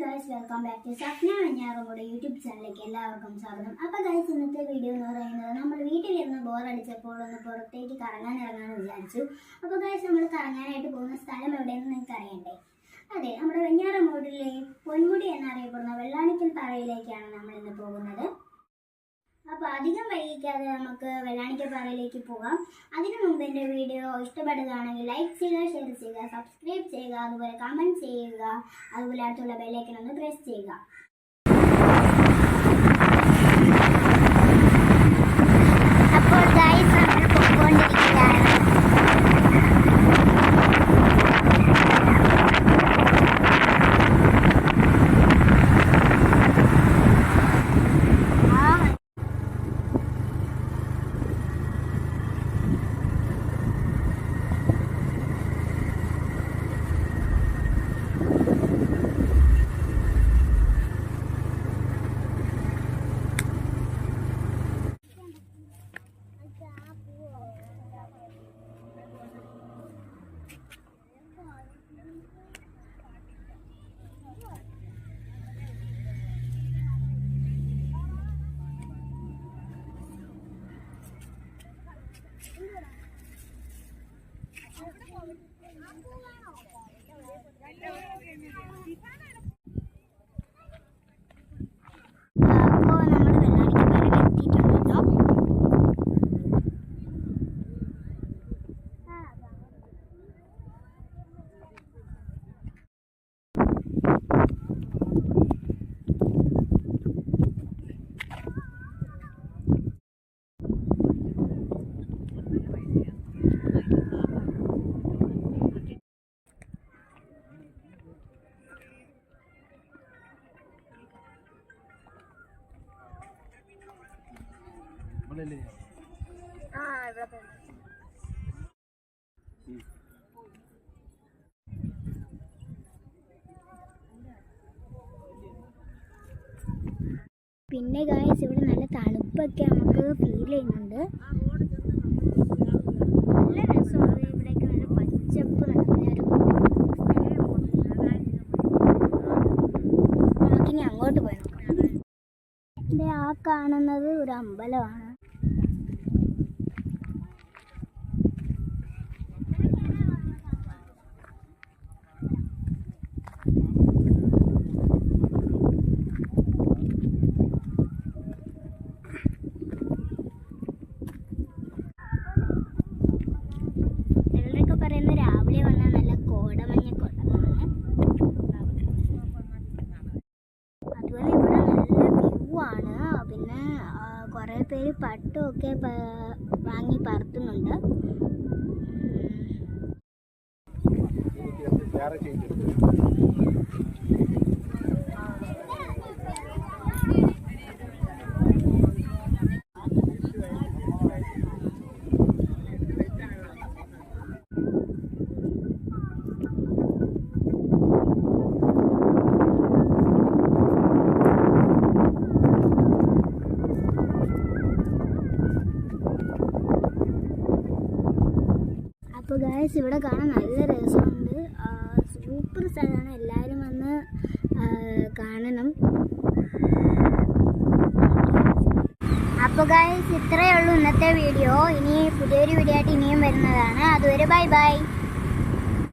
guys, welcome back to Safna Veñarammude YouTube ചാനലിലേക്ക് എല്ലാവർക്കും സ്വാഗതം. അപ്പോൾ ഗൈസ് ഇന്നത്തെ വീഡിയോ എന്ന് പറയുന്നത് നമ്മൾ വീട്ടിലിരുന്ന് ബോർ അടിച്ചപ്പോൾ ഒന്ന് പുറത്തേക്ക് ഇറങ്ങാമെന്ന് വിചാരിച്ചു. അപ്പോൾ ഗൈസ് നമ്മൾ കറങ്ങാനായിട്ട് പോകുന്ന സ്ഥലം എവിടെയെന്ന് നിങ്ങൾക്ക് അറിയണ്ടേ? അതെ, നമ്മുടെ വെഞ്ഞാറമൂടിലെ പൊന്മുടി എന്നറിയപ്പെടുന്ന വെള്ളാണിക്കൽ പാറയിലേക്കാണ് നമ്മൾ ഇന്ന് പോകുന്നത്. അപ്പോൾ അധികം വൈകിക്കാതെ നമുക്ക് വെള്ളാണിക്കൽ പാറയിലേക്ക് പോകാം. അതിനു മുമ്പ് എൻ്റെ വീഡിയോ ഇഷ്ടപ്പെടുകയാണെങ്കിൽ ലൈക്ക് ചെയ്യുക, ഷെയർ ചെയ്യുക, സബ്സ്ക്രൈബ് ചെയ്യുക, അതുപോലെ കമൻറ്റ് ചെയ്യുക, അതുപോലെ അടുത്തുള്ള ബെല്ലൈക്കൺ ഒന്ന് പ്രസ് ചെയ്യുക. അപ്പോൾ ഗൈസ് നമ്മൾ പോയിക്കൊണ്ടിരിക്കുകയാണ്. പിന്നെ ഗായ്സ് ഇവിടെ നല്ല തണുപ്പൊക്കെ നമുക്ക് ഫീൽ ചെയ്യുന്നുണ്ട്. നല്ല രസമാണ്. ഇവിടെയൊക്കെ നല്ല പച്ചപ്പ് നടക്കുന്നൊരു നമുക്കിനി അങ്ങോട്ട് പോയി നോക്കാം. ഇവിടെ ആ കാണുന്നത് ഒരു അമ്പലമാണ്. രാവിലെ വന്നാൽ നല്ല കോടമഞ്ഞ കൊള്ളമാണ്. അതുപോലെ ഇവിടെ നല്ല വ്യൂ ആണ്. പിന്നെ കുറേ പേര് പട്ടുമൊക്കെ വാങ്ങി പറത്തുന്നുണ്ട്. അപ്പോൾ ഗായ്സ് ഇവിടെ കാണാൻ നല്ല രസമുണ്ട്. സൂപ്പർ സ്ഥലമാണ്. എല്ലാവരും വന്ന് കാണണം. അപ്പോൾ ഗായ്സ് ഇത്രയേ ഉള്ളൂ ഇന്നത്തെ വീഡിയോ. ഇനി പുതിയൊരു വീഡിയോ ആയിട്ട് ഇനിയും വരുന്നതാണ്. അതുവരെ ബൈ ബൈ.